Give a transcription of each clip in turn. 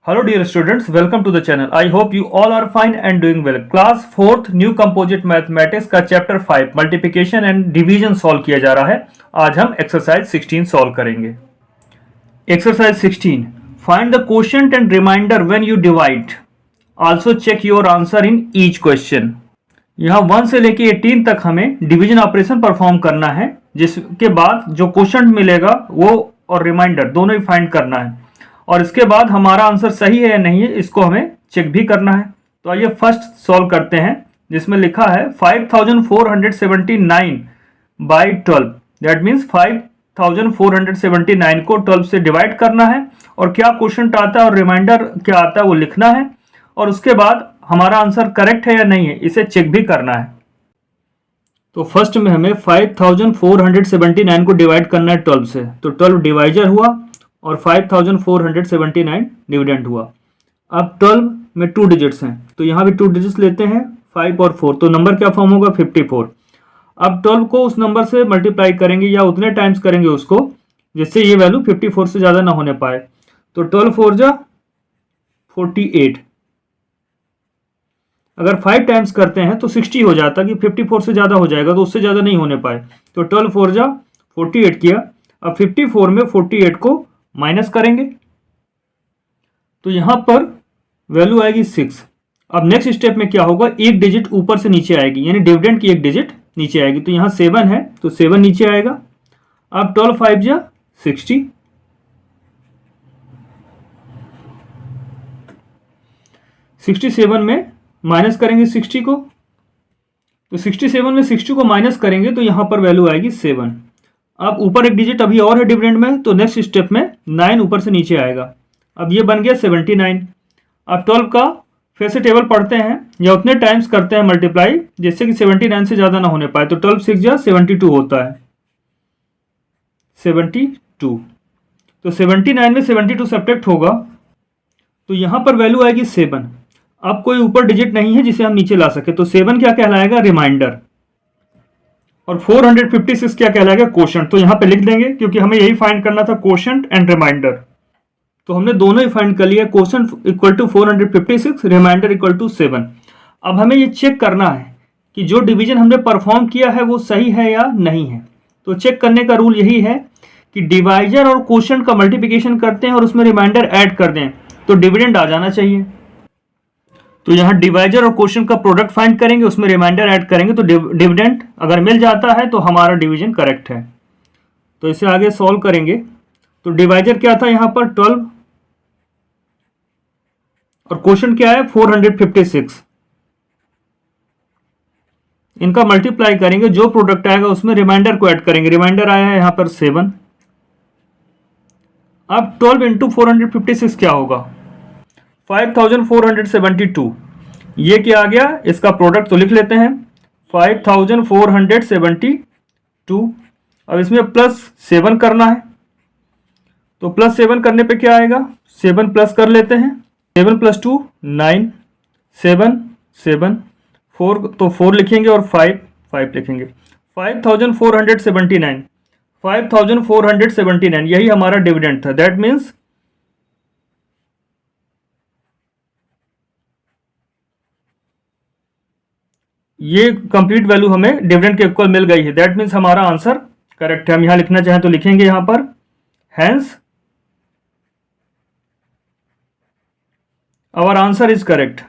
Hello dear students, welcome to the channel. I hope you all are fine and doing well. Class 4th new composite mathematics का chapter 5 multiplication and division solve किया जा रहा है। आज हम exercise 16 solve करेंगे। Exercise 16, find the quotient and remainder when you divide. Also check your answer in each question. यहाँ 1 से लेके 18 तक हमें डिवीजन ऑपरेशन परफॉर्म करना है, जिसके बाद जो क्वोशिएंट मिलेगा वो और रिमाइंडर दोनों ही फाइंड करना है, और इसके बाद हमारा आंसर सही है या नहीं है इसको हमें चेक भी करना है। तो आइए फर्स्ट सॉल्व करते हैं, जिसमें लिखा है 5479 बाई 12। दैट मीन्स 5479 को 12 से डिवाइड करना है, और क्या क्वोशिएंट आता है और रिमाइंडर क्या आता है वो लिखना है, और उसके बाद हमारा आंसर करेक्ट है या नहीं है इसे चेक भी करना है। तो फर्स्ट में हमें 5479 को डिवाइड करना है 12 से, तो 12 डिवाइजर हुआ और 5479 डिविडेंड हुआ। अब 12 में 2 डिजिट्स हैं, तो यहाँ भी 2 डिजिट्स लेते हैं, 5 और 4, तो नंबर क्या फॉर्म होगा 54। अब 12 को उस नंबर से मल्टीप्लाई करेंगे या उतने टाइम्स करेंगे उसको जिससे ये वैल्यू 54 से ज़्यादा ना होने पाए। तो 12 4 जा 48। अगर 5 टाइम्स करते हैं तो 60 हो जाता कि 54 से ज़्यादा हो जाएगा, तो उससे ज़्यादा नहीं होने पाए। तो 12 4 जा 48 किया। अब 54 में 48 को माइनस करेंगे, तो यहां पर वैल्यू आएगी 6। अब नेक्स्ट स्टेप में क्या होगा, एक डिजिट ऊपर से नीचे आएगी, यानी डिविडेंड की एक डिजिट नीचे आएगी। तो यहां 7 है तो 7 नीचे आएगा। अब 12 5 जा 60। 67 में माइनस करेंगे 60 को, तो 67 में 60 को माइनस करेंगे तो यहां पर वैल्यू आएगी 7। अब ऊपर एक डिजिट अभी और है डिविडेंड में, तो नेक्स्ट स्टेप में 9 ऊपर से नीचे आएगा। अब ये बन गया 79। अब 12 का फिर से टेबल पढ़ते हैं या उतने टाइम्स करते हैं मल्टीप्लाई जिससे कि 79 से ज़्यादा ना होने पाए। तो 12 6 जा 72 होता है, 72। तो 79 में 72 सब्ट्रैक्ट होगा, तो यहाँ पर वैल्यू आएगी 7। अब कोई ऊपर डिजिट नहीं है जिसे हम नीचे ला सके, तो 7 क्या कहलाएगा, रिमाइंडर। और 456 क्या कहलाएगा, क्वोशिएंट। तो यहाँ पे लिख देंगे क्योंकि हमें यही फाइंड करना था, क्वोशिएंट एंड रिमाइंडर। तो हमने दोनों ही फाइंड कर लिया, quotient equal to 456, remainder equal to 7। अब हमें ये चेक करना है कि जो डिवीजन हमने परफॉर्म किया है वो सही है या नहीं है। तो चेक करने का रूल यही है कि डिवाइजर और क्वोशिएंट का मल्टीप्लिकेशन करते हैं और उसमें रिमाइंडर ऐड कर दें तो डिविडेंड आ जाना चाहिए। तो यहाँ डिवाइजर और क्वोशिएंट का प्रोडक्ट फाइंड करेंगे, उसमें रिमाइंडर ऐड करेंगे, तो डिविडेंड अगर मिल जाता है तो हमारा डिवीजन करेक्ट है। तो इसे आगे सॉल्व करेंगे। तो डिवाइजर क्या था यहाँ पर 12, और क्वोशिएंट क्या है 456। इनका मल्टीप्लाई करेंगे, जो प्रोडक्ट आएगा उसमें रिमाइंडर को ऐड करेंगे। रिमाइंडर आया है यहाँ पर 7। अब 12 इंटू 456 क्या होगा, 5472। ये क्या आ गया, इसका प्रोडक्ट तो लिख लेते हैं 5472। अब इसमें +7 करना है, तो +7 करने पे क्या आएगा, 7 प्लस कर लेते हैं, 7 + 2 9, 7 7 4, तो 4 लिखेंगे और 5 लिखेंगे। 5479 यही हमारा डिविडेंड था। दैट मीन्स ये कंप्लीट वैल्यू हमें डिविडेंड के इक्वल मिल गई है। दैट मीन्स हमारा आंसर करेक्ट है। हम यहां लिखना चाहें तो लिखेंगे यहां पर hence our answer is correct.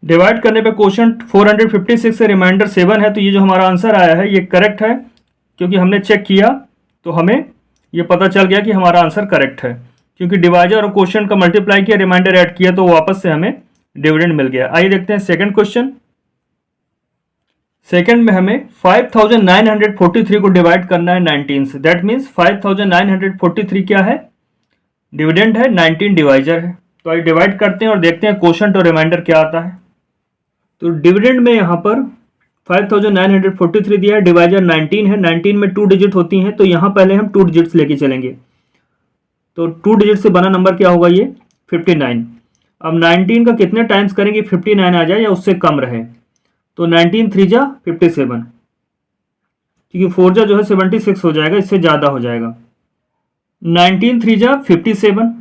Divide करने पे क्वोशिएंट 456 से रिमाइंडर 7 है, तो ये जो हमारा आंसर आया है ये करेक्ट है, क्योंकि हमने चेक किया तो हमें ये पता चल गया कि हमारा आंसर करेक्ट है, क्योंकि डिवाइजर और क्वोशिएंट का मल्टीप्लाई किया, रिमाइंडर ऐड किया, तो वापस से हमें डिविडेंड मिल गया। आइए देखते हैं सेकंड क्वेश्चन। सेकंड में हमें 5943 को डिवाइड करना है 19 से। दैट मीन्स 5943 क्या है, डिविडेंड है, 19 डिवाइजर है। तो आइए डिवाइड करते हैं और देखते हैं क्वोशिएंट और रिमाइंडर क्या आता है। तो डिविडेंड में यहाँ पर 5943 दिया है, डिवाइजर 19 है, 19 में 2 डिजिट होती हैं, तो यहाँ पहले हम 2 डिजिट्स लेके चलेंगे। तो 2 डिजिट से बना नंबर क्या होगा, ये 59। अब 19 का कितने टाइम्स करेंगे 59 आ जाए या उससे कम रहे, तो 19 3 जा 57, क्योंकि 4 जा जो है 76 हो जाएगा, इससे ज़्यादा हो जाएगा। 19 3 जा 57,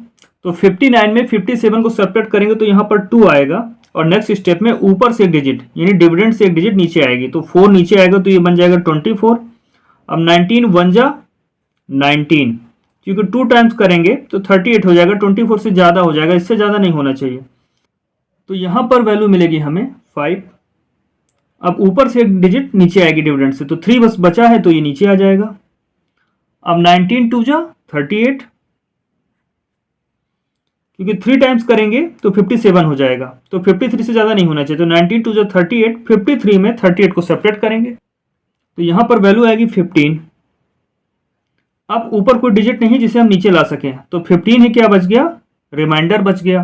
तो 59 में 57 को सब्ट्रैक्ट करेंगे तो यहाँ पर 2 आएगा, और नेक्स्ट स्टेप में ऊपर से एक डिजिट यानी डिविडेंड से एक डिजिट नीचे आएगी, तो 4 नीचे आएगा तो ये बन जाएगा 24। अब 19 1 जा 19, क्योंकि 2 टाइम्स करेंगे तो 38 हो जाएगा, 24 से ज़्यादा हो जाएगा, इससे ज़्यादा नहीं होना चाहिए। तो यहाँ पर वैल्यू मिलेगी हमें 5। अब ऊपर से एक डिजिट नीचे आएगी डिविडेंड से, तो 3 बस बचा है तो ये नीचे आ जाएगा। अब 19 2 जा 38, क्योंकि 3 टाइम्स करेंगे तो 57 हो जाएगा, तो 53 से ज़्यादा नहीं होना चाहिए, तो 19 2 जा 38, 53 में 38 को सेपरेट करेंगे तो यहाँ पर वैल्यू आएगी 15। अब ऊपर कोई डिजिट नहीं जिसे हम नीचे ला सकें, तो 15 ही क्या बच गया, रिमाइंडर बच गया।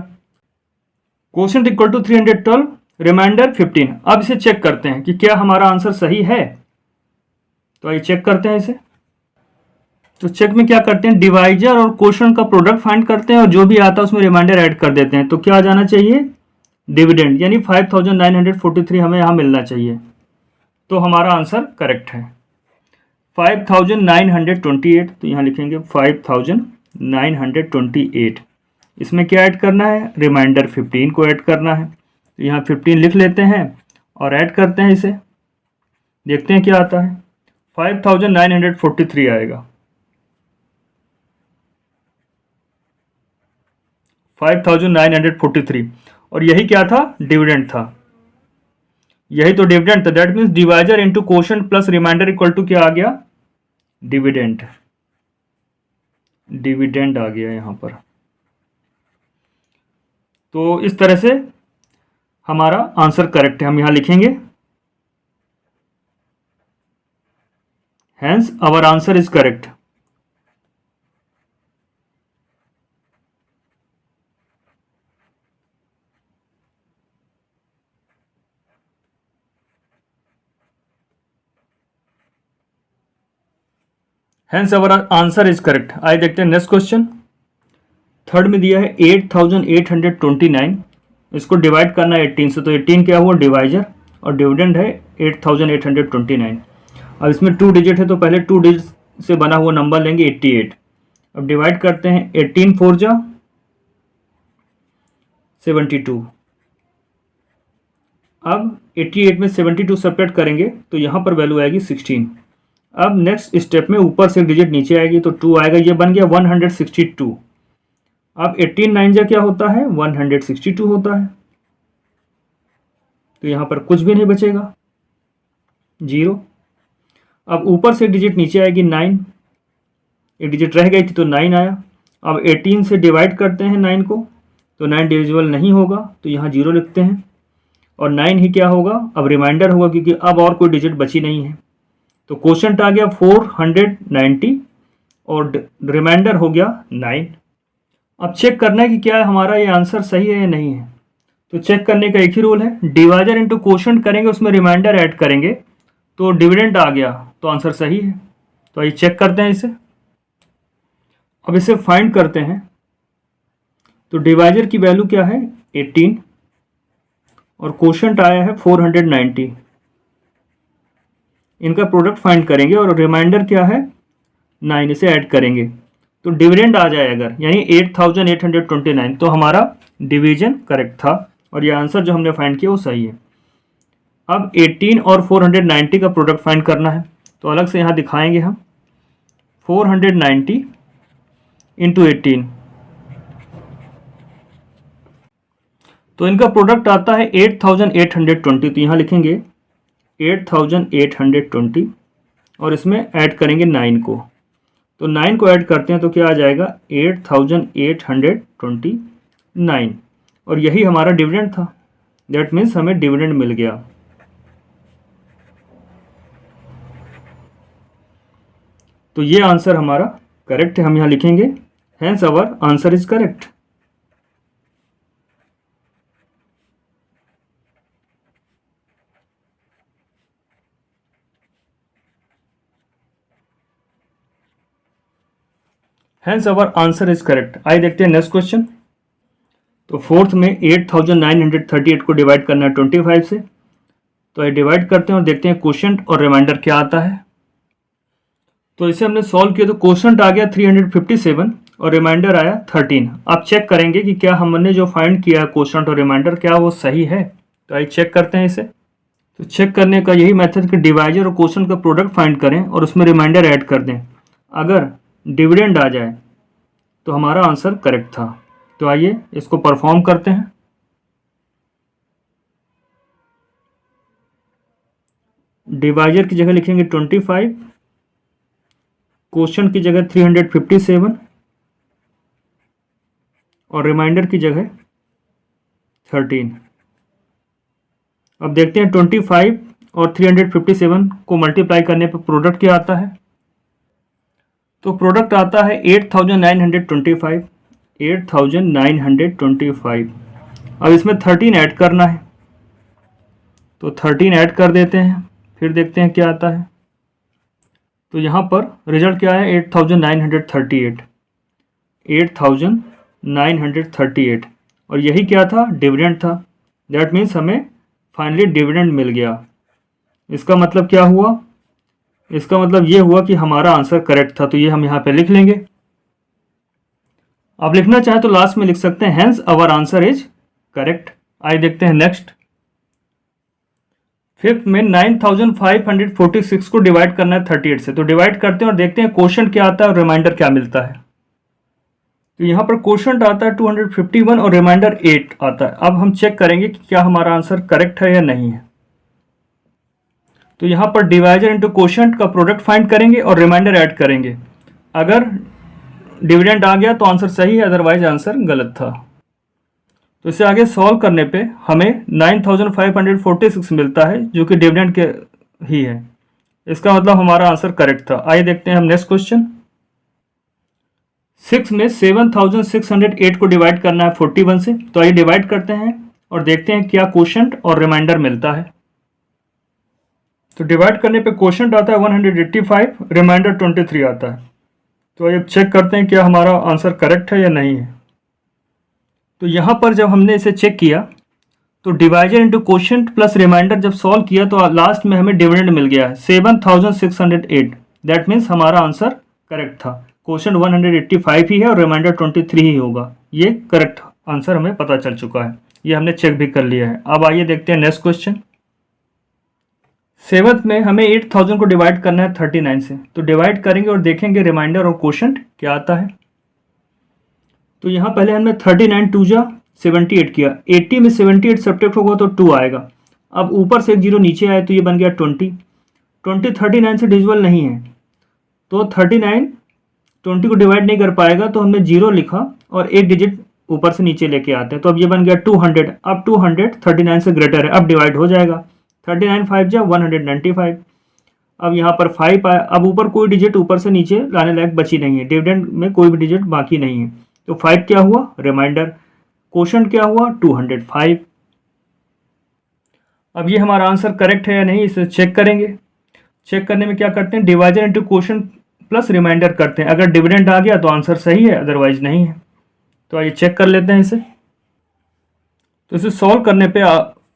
Quotient equal to 312, remainder 15। अब इसे चेक करते हैं कि क्या हमारा आंसर सही है, तो आइए चेक करते हैं इसे। तो चेक में क्या करते हैं, डिवाइजर और क्वोशिएंट का प्रोडक्ट फाइंड करते हैं और जो भी आता है उसमें रिमाइंडर ऐड कर देते हैं, तो क्या आ जाना चाहिए, डिविडेंड, यानी 5943 हमें यहाँ मिलना चाहिए, तो हमारा आंसर करेक्ट है 5928। तो यहाँ लिखेंगे 5928। इसमें क्या ऐड करना है, रिमाइंडर 15 को ऐड करना है, तो यहाँ 15 लिख लेते हैं और ऐड करते हैं इसे, देखते हैं क्या आता है, 5943 आएगा, 5943। और यही क्या था, डिविडेंड था, यही तो डिविडेंड था। That means divisor into quotient plus remainder equal to क्या आ गया, डिविडेंड, डिविडेंड आ गया यहाँ पर। तो इस तरह से हमारा आंसर करेक्ट है, हम यहाँ लिखेंगे hence our answer is correct. Hence our answer is correct. आइए देखते हैं नेक्स्ट क्वेश्चन। थर्ड में दिया है 8829, इसको डिवाइड करना है 18 से, तो 18 क्या हुआ, डिवाइजर, और डिविडेंड है 8829। अब इसमें 2 डिजिट है तो पहले 2 डिजिट से बना हुआ नंबर लेंगे 88। अब डिवाइड करते हैं, 18 4 जा 72। अब 88 में 72 सेपरेट करेंगे तो यहाँ पर वैल्यू आएगी 16। अब नेक्स्ट स्टेप में ऊपर से एक डिजिट नीचे आएगी तो 2 आएगा, ये बन गया 162। अब 18 9 जा क्या होता है, 162 होता है, तो यहाँ पर कुछ भी नहीं बचेगा, 0। अब ऊपर से एक डिजिट नीचे आएगी 9, एक डिजिट रह गई थी तो 9 आया। अब 18 से डिवाइड करते हैं 9 को, तो 9 डिविजिबल नहीं होगा, तो यहाँ 0 लिखते हैं, और 9 ही क्या होगा, अब रिमाइंडर होगा, क्योंकि अब और कोई डिजिट बची नहीं है, तो क्वोशिएंट आ गया 490 और रिमाइंडर हो गया 9। अब चेक करना है कि क्या हमारा ये आंसर सही है या नहीं है। तो चेक करने का एक ही रूल है, डिवाइजर इंटू क्वोशिएंट करेंगे, उसमें रिमाइंडर ऐड करेंगे, तो डिविडेंड आ गया, तो आंसर सही है। तो आइए चेक करते हैं इसे। अब इसे फाइंड करते हैं, तो डिवाइजर की वैल्यू क्या है 18 और क्वोशिएंट आया है 490, इनका प्रोडक्ट फाइंड करेंगे और रिमाइंडर क्या है 9, इसे ऐड करेंगे तो डिविडेंड आ जाए अगर, यानी 8829, तो हमारा डिवीजन करेक्ट था और ये आंसर जो हमने फाइंड किया वो सही है। अब 18 और 490 का प्रोडक्ट फाइंड करना है, तो अलग से यहाँ दिखाएंगे हम, 490 इंटू 18, तो इनका प्रोडक्ट आता है 8820, तो यहाँ लिखेंगे 8820 और इसमें ऐड करेंगे 9 को, तो 9 को ऐड करते हैं तो क्या आ जाएगा 8829, और यही हमारा डिविडेंड था। दैट मीन्स हमें डिविडेंड मिल गया। तो ये आंसर हमारा करेक्ट है, हम यहाँ लिखेंगे hence our answer is correct. Hence our answer is correct. आइए देखते हैं नेक्स्ट क्वेश्चन। तो फोर्थ में 8938 को डिवाइड करना है 25 से, तो ये डिवाइड करते हैं और देखते हैं क्वोशंट और रिमाइंडर क्या आता है। तो इसे हमने सॉल्व किया तो क्वोशंट आ गया 357 और रिमाइंडर आया 13। आप चेक करेंगे कि क्या हमने जो फाइंड किया है क्वोशंट और रिमाइंडर क्या वो सही है। तो आइए चेक करते हैं इसे। तो चेक करने का यही मेथड कि डिवाइजर और क्वोशंट का प्रोडक्ट फाइंड करें और उसमें रिमाइंडर ऐड कर दें। अगर डिविडेंड आ जाए तो हमारा आंसर करेक्ट था। तो आइए इसको परफॉर्म करते हैं। डिवाइजर की जगह लिखेंगे 25, क्वोशंट की जगह 357 और रिमाइंडर की जगह 13। अब देखते हैं 25 और 357 को मल्टीप्लाई करने पर प्रोडक्ट क्या आता है। तो प्रोडक्ट आता है 8925। 8925। अब इसमें 13 ऐड करना है, तो 13 ऐड कर देते हैं, फिर देखते हैं क्या आता है। तो यहाँ पर रिजल्ट क्या है 8938। 8938 और यही क्या था, डिविडेंड था। दैट मीन्स हमें फाइनली डिविडेंड मिल गया। इसका मतलब क्या हुआ, इसका मतलब ये हुआ कि हमारा आंसर करेक्ट था। तो ये हम यहाँ पे लिख लेंगे। आप लिखना चाहें तो लास्ट में लिख सकते हैं hence our answer is correct. आइए देखते हैं नेक्स्ट। फिफ्थ में 9546 को डिवाइड करना है 38 से, तो डिवाइड करते हैं और देखते हैं क्वोशंट क्या आता है और रिमाइंडर क्या मिलता है। तो यहाँ पर क्वोशंट आता है 251 और रिमाइंडर 8 आता है। अब हम चेक करेंगे कि क्या हमारा आंसर करेक्ट है या नहीं है। तो यहाँ पर डिवाइजर इंटू क्वोशंट का प्रोडक्ट फाइंड करेंगे और रिमाइंडर ऐड करेंगे। अगर डिविडेंड आ गया तो आंसर सही है, अदरवाइज आंसर गलत था। तो इसे आगे सॉल्व करने पे हमें 9546 मिलता है जो कि डिविडेंड के ही है। इसका मतलब हमारा आंसर करेक्ट था। आइए देखते हैं हम नेक्स्ट क्वेश्चन। 6 में 7608 को डिवाइड करना है 41 से, तो आइए डिवाइड करते हैं और देखते हैं क्या क्वोशंट और रिमाइंडर मिलता है। तो डिवाइड करने पे क्वोशंट आता है 185, रिमाइंडर 23 आता है। तो आइए अब चेक करते हैं क्या हमारा आंसर करेक्ट है या नहीं है। तो यहाँ पर जब हमने इसे चेक किया तो divisor into quotient plus remainder जब सॉल्व किया तो लास्ट में हमें डिविडेंड मिल गया है 7608। दैट मीन्स हमारा आंसर करेक्ट था। क्वोशंट 185 ही है और रिमाइंडर 23 ही होगा। ये करेक्ट आंसर हमें पता चल चुका है, ये हमने चेक भी कर लिया है। अब आइए देखते हैं नेक्स्ट क्वेश्चन। सेवंथ में हमें 8000 को डिवाइड करना है 39 से, तो डिवाइड करेंगे और देखेंगे रिमाइंडर और क्वोशंट क्या आता है। तो यहाँ पहले हमने 39 2 जा 78 किया, 80 में 78 सब्ट्रैक्ट होगा तो 2 आएगा। अब ऊपर से एक जीरो नीचे आए तो ये बन गया 20। 39 से डिविजिबल नहीं है तो 39 20 को डिवाइड नहीं कर पाएगा, तो हमने जीरो लिखा और एक डिजिट ऊपर से नीचे लेके आते हैं। तो अब ये बन गया 200। अब 200 39 से ग्रेटर है, अब डिवाइड हो जाएगा। 39 5 जा 195। अब यहाँ पर 5 आया। अब ऊपर कोई डिजिट ऊपर से नीचे लाने लायक बची नहीं है, डिविडेंड में कोई भी डिजिट बाकी नहीं है। तो 5 क्या हुआ, रिमाइंडर। क्वोशंट क्या हुआ 205। अब ये हमारा आंसर करेक्ट है या नहीं इसे चेक करेंगे। चेक करने में क्या करते हैं, divisor into quotient plus remainder करते हैं। अगर डिविडेंड आ गया तो आंसर सही है, अदरवाइज नहीं है। तो आइए चेक कर लेते हैं इसे। तो इसे सॉल्व करने पे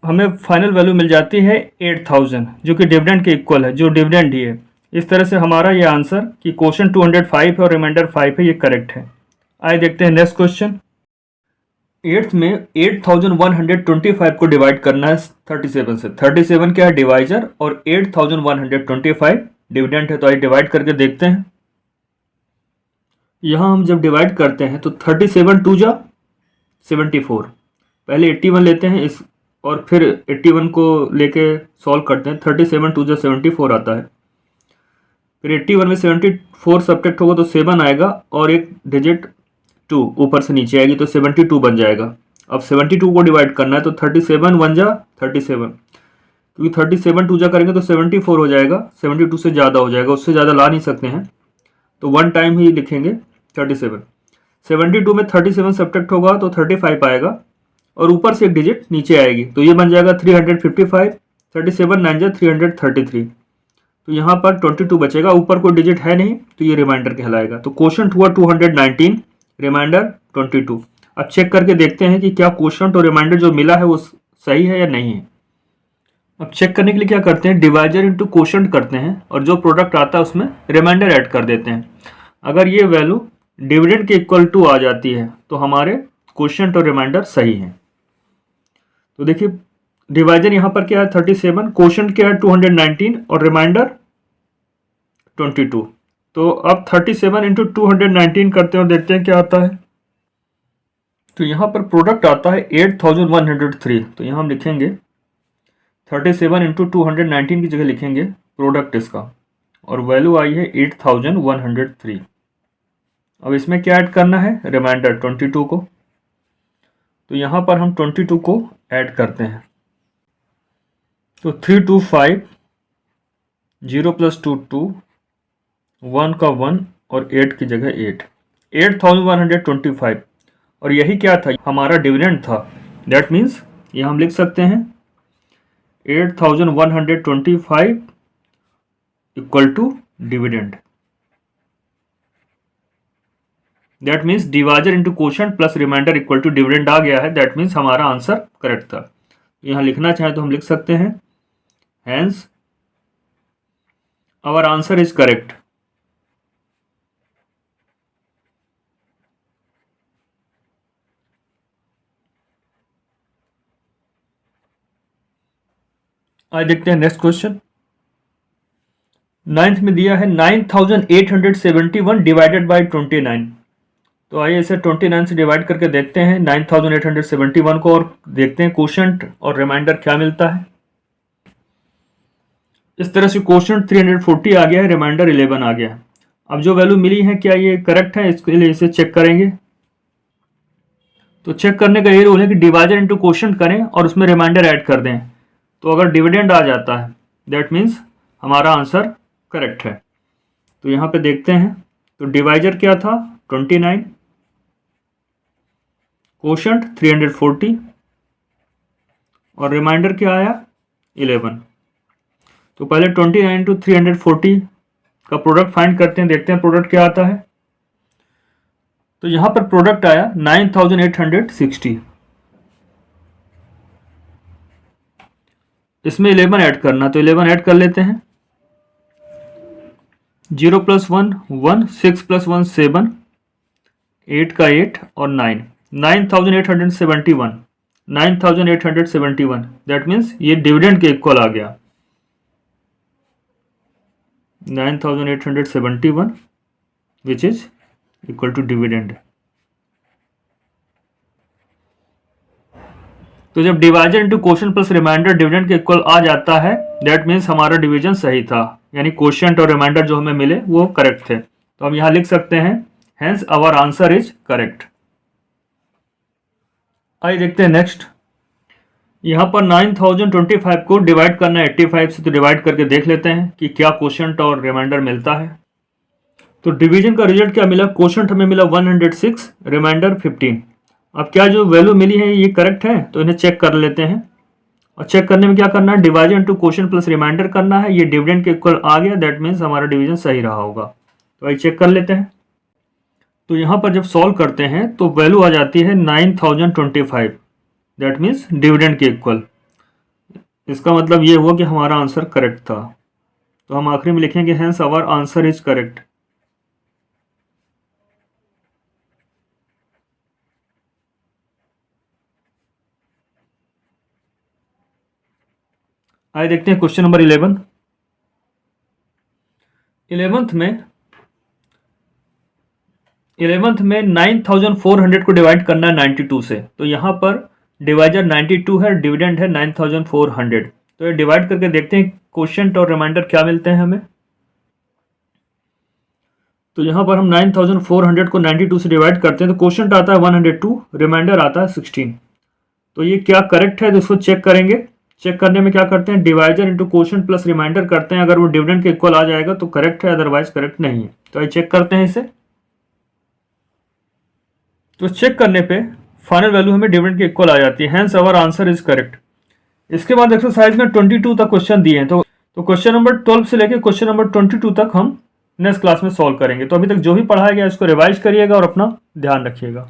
हमें फाइनल वैल्यू मिल जाती है 8000 जो कि डिविडेंड के इक्वल है, जो डिविडेंड ही है। इस तरह से हमारा ये आंसर कि क्वोशंट 205 है और रिमाइंडर 5 है, ये करेक्ट है। आइए देखते हैं नेक्स्ट क्वेश्चन। 8th में 8125 को डिवाइड करना है 37 से। 37 क्या है, डिवाइजर, और 8125 डिविडेंड है। तो आइए डिवाइड करके देखते हैं। यहाँ हम जब डिवाइड करते हैं तो 37 2 जा 74। पहले 81 लेते हैं इस और फिर 81 को लेके सॉल्व करते हैं। 37 2 जा 74 आता है। फिर 81 में 74 सब्ट्रैक्ट होगा तो 7 आएगा और एक डिजिट 2 ऊपर से नीचे आएगी तो 72 बन जाएगा। अब 72 को डिवाइड करना है तो 37 1 जा 37, क्योंकि 37 2 जा करेंगे तो 74 हो जाएगा। 72 से ज़्यादा हो जाएगा, उससे ज़्यादा ला नहीं सकते हैं, तो 1 टाइम ही लिखेंगे 37। 72 में 37 सब्ट्रैक्ट होगा तो 35 आएगा और ऊपर से एक डिजिट नीचे आएगी, तो ये बन जाएगा 355। 37 9 जा 333, तो यहाँ पर 22 बचेगा। ऊपर कोई डिजिट है नहीं तो ये रिमाइंडर कहलाएगा। तो क्वोशंट हुआ 219, रिमाइंडर 22। अब चेक करके देखते हैं कि क्या क्वोशंट और रिमाइंडर जो मिला है वो सही है या नहीं है। अब चेक करने के लिए क्या करते हैं, डिवाइजर इंटू क्वोशंट करते हैं और जो प्रोडक्ट आता है उसमें रिमाइंडर ऐड कर देते हैं। अगर ये वैल्यू डिविडेंड के इक्वल टू आ जाती है तो हमारे क्वोशंट और रिमाइंडर सही है। तो देखिए डिवाइजर यहाँ पर क्या है 37, क्वोशंट क्या है 219 और रिमाइंडर 22। तो अब 37 इंटू 219 करते हैं और देखते हैं क्या आता है। तो यहाँ पर प्रोडक्ट आता है 8103। तो यहाँ हम लिखेंगे 37 इंटू 219 की जगह लिखेंगे प्रोडक्ट इसका, और वैल्यू आई है 8103। अब इसमें क्या ऐड करना है, रिमाइंडर 22 को। तो यहाँ पर हम 22 को ऐड करते हैं। तो 325, 0 + 2 2, 1 का 1 और 8 की जगह 8, 8125। और यही क्या था, हमारा डिविडेंड था। दैट मीन्स ये हम लिख सकते हैं 8125 equal to dividend. That means divisor into quotient plus remainder equal to dividend आ गया है। दैट मीन्स हमारा आंसर करेक्ट था। यहाँ लिखना चाहें तो हम लिख सकते हैं hence our answer is correct. आज देखते हैं नेक्स्ट क्वेश्चन। 9th में दिया है 9871 डिवाइडेड बाय 29। तो आइए इसे 29 से डिवाइड करके देखते हैं 9871 को और देखते हैं क्वोशंट और रिमाइंडर क्या मिलता है। इस तरह से क्वोशंट 340 आ गया है, रिमाइंडर 11 आ गया है। अब जो वैल्यू मिली है क्या ये करेक्ट है, इसके लिए इसे चेक करेंगे। तो चेक करने का ये रूल है कि डिवाइजर इंटू क्वोशंट करें और उसमें रिमाइंडर ऐड कर दें। तो अगर डिविडेंड आ जाता है दैट मीन्स हमारा आंसर करेक्ट है। तो यहाँ पे देखते हैं। तो डिवाइजर क्या था 29, क्वोशंट 340 और रिमाइंडर क्या आया 11। तो पहले 29 टू 340 का प्रोडक्ट फाइंड करते हैं, देखते हैं प्रोडक्ट क्या आता है। तो यहाँ पर प्रोडक्ट आया 9860। इसमें 11 ऐड करना, तो 11 ऐड कर लेते हैं। 0 + 1 1, 6 + 1 7, 8 का 8 और 9, 9871, 9871। दैट मीन्स ये डिविडेंड के इक्वल आ गया 9871 which is equal to dividend. तो जब divisor into quotient plus remainder dividend के इक्वल आ जाता है दैट मीन्स हमारा डिवीजन सही था, यानी क्वोशंट और रिमाइंडर जो हमें मिले वो करेक्ट थे। तो हम यहाँ लिख सकते हैं hence our answer is correct. आइए देखते हैं नेक्स्ट। यहाँ पर 9025 को डिवाइड करना है 85 से, तो डिवाइड करके देख लेते हैं कि क्या क्वोशंट और रिमाइंडर मिलता है। तो डिवीजन का रिजल्ट क्या मिला, क्वोशंट हमें मिला 106, रिमाइंडर 15। अब क्या जो वैल्यू मिली है ये करेक्ट है, तो इन्हें चेक कर लेते हैं। और चेक करने में क्या करना है, divisor into quotient plus remainder करना है। ये डिविडेंड के इक्वल आ गया, दैट मीन्स हमारा डिवीजन सही रहा होगा। तो आइए चेक कर लेते हैं। तो यहाँ पर जब सॉल्व करते हैं तो वैल्यू आ जाती है 9025, दैट मीन्स डिविडेंड के इक्वल। इसका मतलब ये हुआ कि हमारा आंसर करेक्ट था। तो हम आखिरी में लिखेंगे hence our answer is correct. आइए देखते हैं क्वेश्चन नंबर 11। 11th में 9400 को डिवाइड करना है 92 से। तो यहाँ पर डिवाइजर 92 है, डिविडेंड है 9400। तो ये डिवाइड करके देखते हैं क्वोशंट और रिमाइंडर क्या मिलते हैं हमें। तो यहाँ पर हम 9400 को 92 से डिवाइड करते हैं तो क्वोशंट आता है 102, रिमाइंडर आता है 16। तो ये क्या करेक्ट है, तो इसको चेक करेंगे। चेक करने में क्या करते हैं, divisor into quotient plus remainder करते हैं। अगर वो डिविडेंड के इक्वल आ जाएगा तो करेक्ट है, अदरवाइज करेक्ट नहीं है। तो आइए चेक करते हैं इसे। तो चेक करने पे फाइनल वैल्यू हमें डिविडेंड के इक्वल आ जाती है, hence our answer is correct. इसके बाद एक्सरसाइज में 22 तक क्वेश्चन दिए हैं। तो क्वेश्चन नंबर 12 से लेकर क्वेश्चन नंबर 22 तक हम नेक्स्ट क्लास में सॉल्व करेंगे। तो अभी तक जो भी पढ़ाया गया इसको रिवाइज करिएगा और अपना ध्यान रखिएगा।